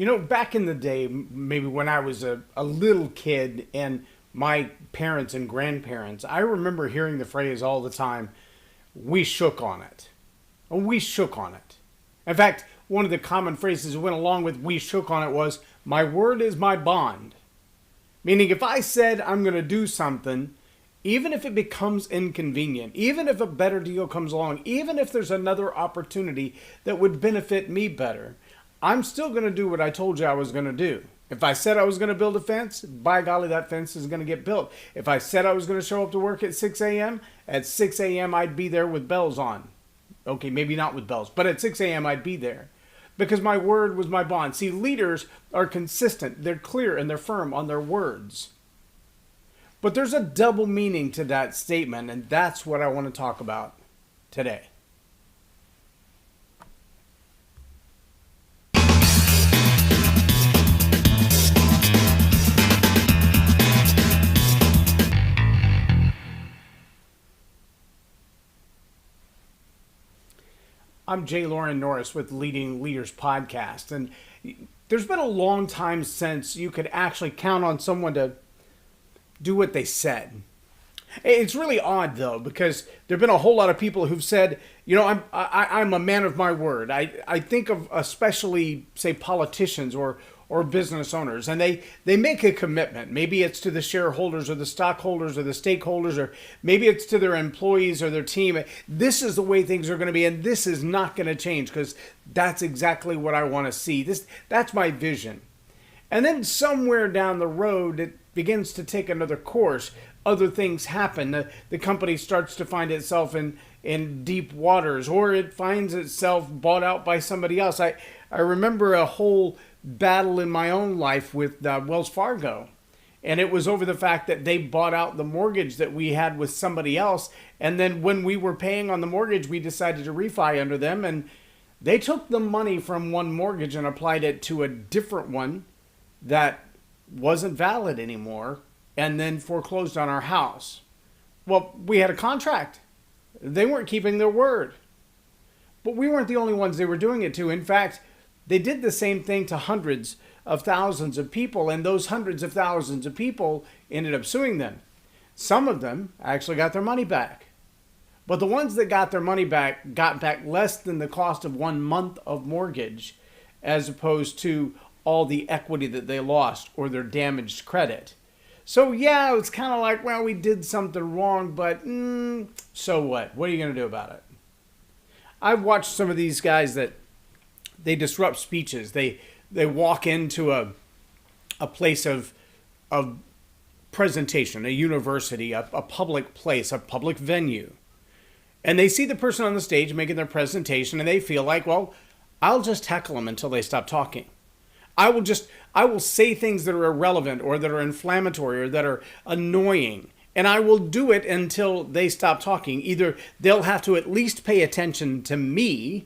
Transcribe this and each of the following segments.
Back in the day, maybe when I was a little kid and my parents and grandparents, I remember hearing the phrase all the time, we shook on it. Oh, we shook on it. In fact, one of the common phrases that went along with we shook on it was, my word is my bond. Meaning if I said I'm going to do something, even if it becomes inconvenient, even if a better deal comes along, even if there's another opportunity that would benefit me better, I'm still going to do what I told you I was going to do. If I said I was going to build a fence, by golly, that fence is going to get built. If I said I was going to show up to work at 6 a.m., at 6 a.m. I'd be there with bells on. Okay, maybe not with bells, but at 6 a.m. I'd be there. Because my word was my bond. See, leaders are consistent. They're clear and they're firm on their words. But there's a double meaning to that statement, and that's what I want to talk about today. I'm J Loren Norris with Leading Leaders Podcast, and there's been a long time since you could actually count on someone to do what they said. It's really odd though, because there've been a whole lot of people who've said, I'm a man of my word. I think of especially, say, politicians or business owners, and they make a commitment. Maybe it's to the shareholders or the stockholders or the stakeholders, or maybe it's to their employees or their team. This is the way things are going to be, and this is not going to change because that's exactly what I want to see. That's my vision. And then somewhere down the road, it begins to take another course. Other things happen. The company starts to find itself in deep waters, or it finds itself bought out by somebody else. I remember a whole battle in my own life with Wells Fargo. And it was over the fact that they bought out the mortgage that we had with somebody else. And then when we were paying on the mortgage, we decided to refi under them. And they took the money from one mortgage and applied it to a different one that wasn't valid anymore, and then foreclosed on our house. Well, we had a contract. They weren't keeping their word. But we weren't the only ones they were doing it to. In fact, they did the same thing to hundreds of thousands of people, and those hundreds of thousands of people ended up suing them. Some of them actually got their money back. But the ones that got their money back got back less than the cost of 1 month of mortgage, as opposed to all the equity that they lost or their damaged credit. So yeah, it's kind of like, well, we did something wrong, but so what? What are you going to do about it? I've watched some of these guys that they disrupt speeches. They walk into a place of presentation, a university, a public place, a public venue. And they see the person on the stage making their presentation, and they feel like, well, I'll just heckle them until they stop talking. I will say things that are irrelevant or that are inflammatory or that are annoying. And I will do it until they stop talking. Either they'll have to at least pay attention to me.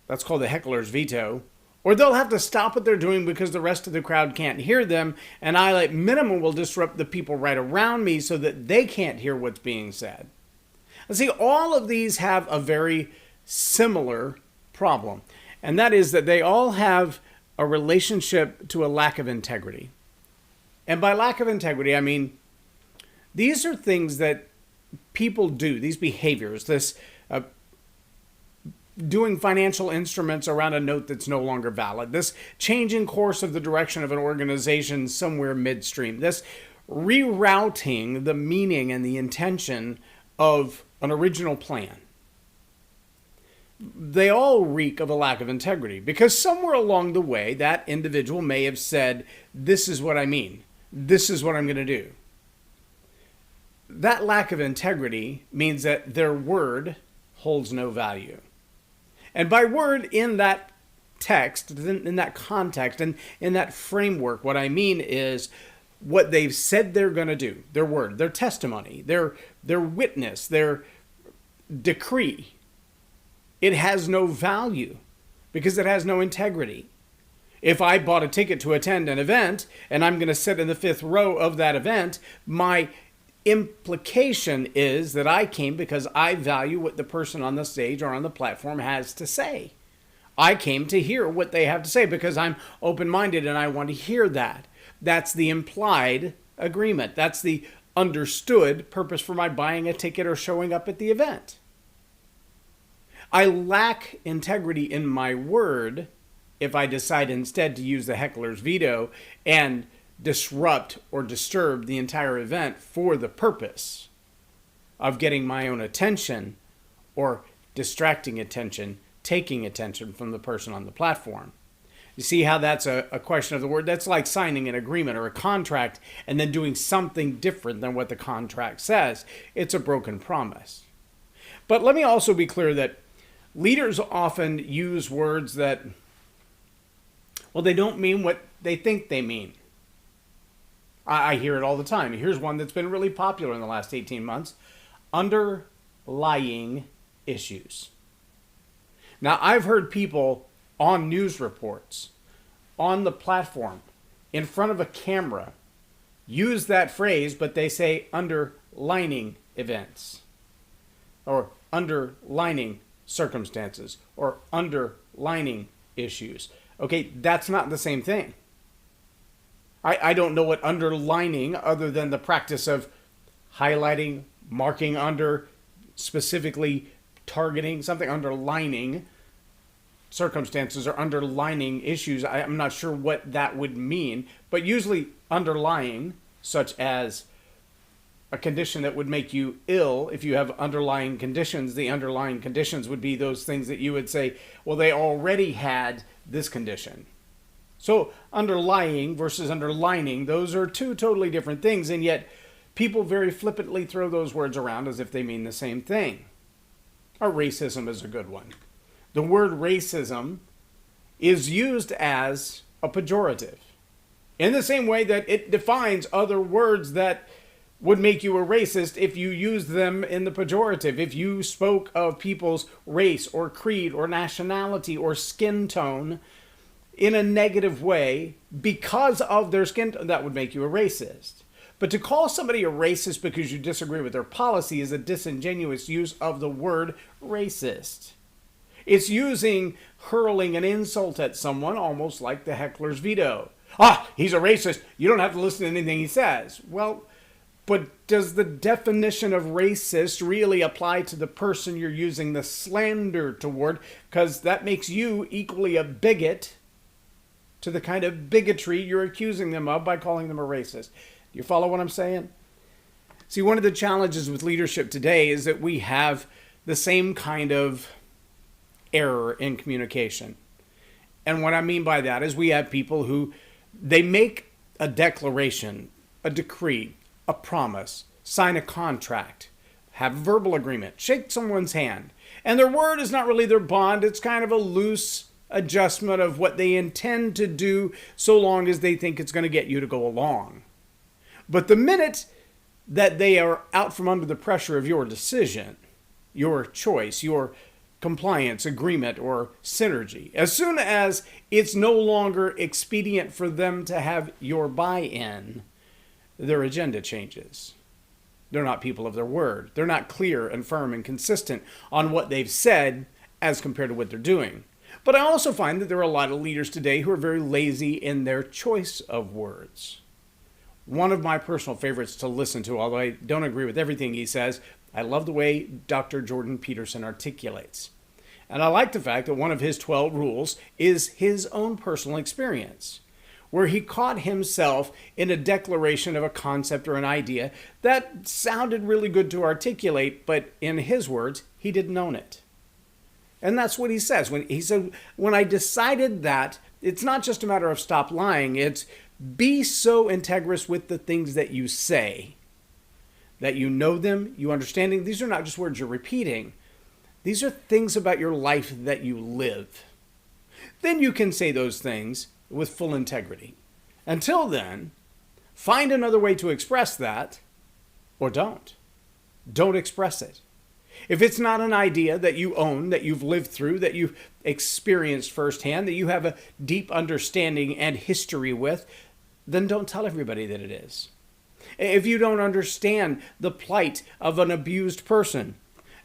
That's called the heckler's veto. Or they'll have to stop what they're doing because the rest of the crowd can't hear them. And I, at minimum, will disrupt the people right around me so that they can't hear what's being said. And see, all of these have a very similar problem. And that is that they all have a relationship to a lack of integrity. And by lack of integrity, I mean, these are things that people do, these behaviors, this doing financial instruments around a note that's no longer valid, this changing course of the direction of an organization somewhere midstream, this rerouting the meaning and the intention of an original plan. They all reek of a lack of integrity, because somewhere along the way, that individual may have said, this is what I mean. This is what I'm going to do. That lack of integrity means that their word holds no value. And by word in that text, in that context, and in that framework, what I mean is what they've said they're going to do, their word, their testimony, their witness, their decree. It has no value because it has no integrity. If I bought a ticket to attend an event and I'm going to sit in the fifth row of that event, my implication is that I came because I value what the person on the stage or on the platform has to say. I came to hear what they have to say because I'm open-minded and I want to hear that. That's the implied agreement. That's the understood purpose for my buying a ticket or showing up at the event. I lack integrity in my word if I decide instead to use the heckler's veto and disrupt or disturb the entire event for the purpose of getting my own attention or distracting attention, taking attention from the person on the platform. You see how that's a question of the word? That's like signing an agreement or a contract and then doing something different than what the contract says. It's a broken promise. But let me also be clear that leaders often use words that, well, they don't mean what they think they mean. I hear it all the time. Here's one that's been really popular in the last 18 months. Underlying issues. Now, I've heard people on news reports, on the platform, in front of a camera, use that phrase, but they say underlining events, or underlining circumstances, or underlining issues. Okay, that's not the same thing. I don't know what underlining, other than the practice of highlighting, marking under, specifically targeting something, underlining circumstances or underlining issues. I'm not sure what that would mean, but usually underlying, such as a condition that would make you ill. If you have underlying conditions, the underlying conditions would be those things that you would say, well, they already had this condition. So underlying versus underlining, those are two totally different things, and yet people very flippantly throw those words around as if they mean the same thing. Or racism is a good one. The word racism is used as a pejorative, in the same way that it defines other words that would make you a racist if you use them in the pejorative. If you spoke of people's race or creed or nationality or skin tone in a negative way because of their skin tone, that would make you a racist. But to call somebody a racist because you disagree with their policy is a disingenuous use of the word racist. It's hurling an insult at someone, almost like the heckler's veto. He's a racist. You don't have to listen to anything he says. Well, but does the definition of racist really apply to the person you're using the slander toward? Because that makes you equally a bigot to the kind of bigotry you're accusing them of by calling them a racist. Do you follow what I'm saying? See, one of the challenges with leadership today is that we have the same kind of error in communication. And what I mean by that is we have people who, they make a declaration, a decree, a promise, sign a contract, have a verbal agreement, shake someone's hand, and their word is not really their bond. It's kind of a loose adjustment of what they intend to do so long as they think it's going to get you to go along. But the minute that they are out from under the pressure of your decision, your choice, your compliance, agreement, or synergy, as soon as it's no longer expedient for them to have your buy-in, their agenda changes. They're not people of their word. They're not clear and firm and consistent on what they've said as compared to what they're doing. But I also find that there are a lot of leaders today who are very lazy in their choice of words. One of my personal favorites to listen to, although I don't agree with everything he says, I love the way Dr. Jordan Peterson articulates. And I like the fact that one of his 12 rules is his own personal experience, where he caught himself in a declaration of a concept or an idea that sounded really good to articulate, but in his words, he didn't own it. And that's what he says. He said, when I decided that, it's not just a matter of stop lying, it's be so integrous with the things that you say, that you know them, you understand them. These are not just words you're repeating. These are things about your life that you live. Then you can say those things with full integrity. Until then, find another way to express that, or don't. Don't express it. If it's not an idea that you own, that you've lived through, that you've experienced firsthand, that you have a deep understanding and history with, then don't tell everybody that it is. If you don't understand the plight of an abused person,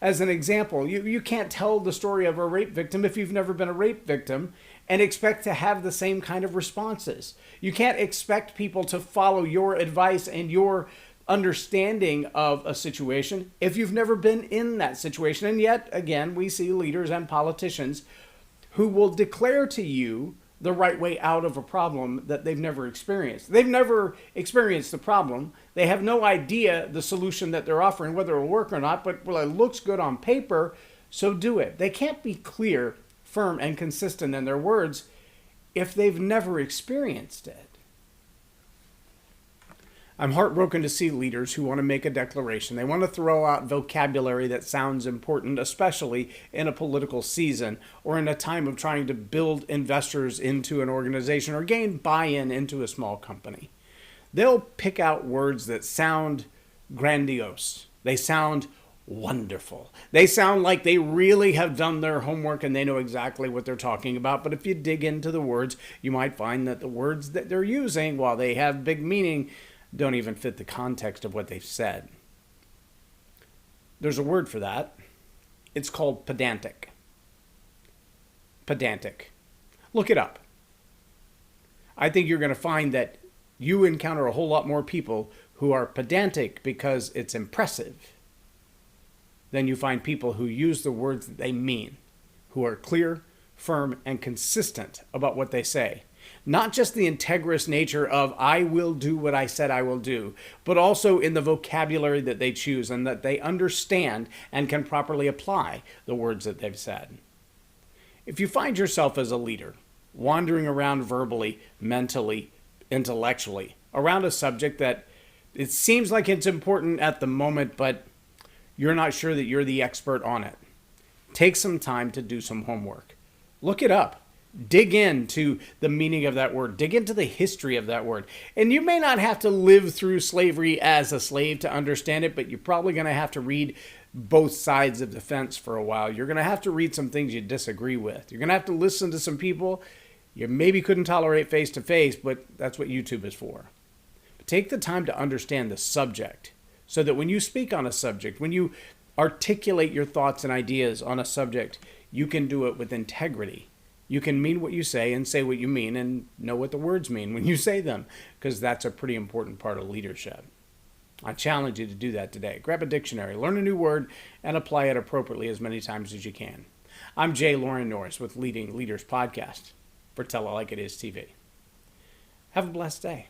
As an example, you can't tell the story of a rape victim if you've never been a rape victim and expect to have the same kind of responses. You can't expect people to follow your advice and your understanding of a situation if you've never been in that situation. And yet, again, we see leaders and politicians who will declare to you the right way out of a problem that they've never experienced. They've never experienced the problem. They have no idea the solution that they're offering, whether it'll work or not, but well, it looks good on paper, so do it. They can't be clear, firm, and consistent in their words if they've never experienced it. I'm heartbroken to see leaders who want to make a declaration. They want to throw out vocabulary that sounds important, especially in a political season or in a time of trying to build investors into an organization or gain buy-in into a small company. They'll pick out words that sound grandiose. They sound wonderful. They sound like they really have done their homework and they know exactly what they're talking about. But if you dig into the words, you might find that the words that they're using, while they have big meaning, don't even fit the context of what they've said. There's a word for that. It's called pedantic. Pedantic. Look it up. I think you're going to find that you encounter a whole lot more people who are pedantic because it's impressive than you find people who use the words that they mean, who are clear, firm, and consistent about what they say. Not just the integrous nature of I will do what I said I will do, but also in the vocabulary that they choose and that they understand and can properly apply the words that they've said. If you find yourself as a leader wandering around verbally, mentally, intellectually, around a subject that it seems like it's important at the moment, but you're not sure that you're the expert on it, take some time to do some homework. Look it up. Dig into the meaning of that word. Dig into the history of that word. And you may not have to live through slavery as a slave to understand it, but you're probably going to have to read both sides of the fence for a while. You're going to have to read some things you disagree with. You're going to have to listen to some people you maybe couldn't tolerate face to face, but that's what YouTube is for. But take the time to understand the subject so that when you speak on a subject, when you articulate your thoughts and ideas on a subject, you can do it with integrity. You can mean what you say and say what you mean and know what the words mean when you say them, because that's a pretty important part of leadership. I challenge you to do that today. Grab a dictionary, learn a new word, and apply it appropriately as many times as you can. I'm J Loren Norris with Leading Leaders Podcast for Tell It Like It Is TV. Have a blessed day.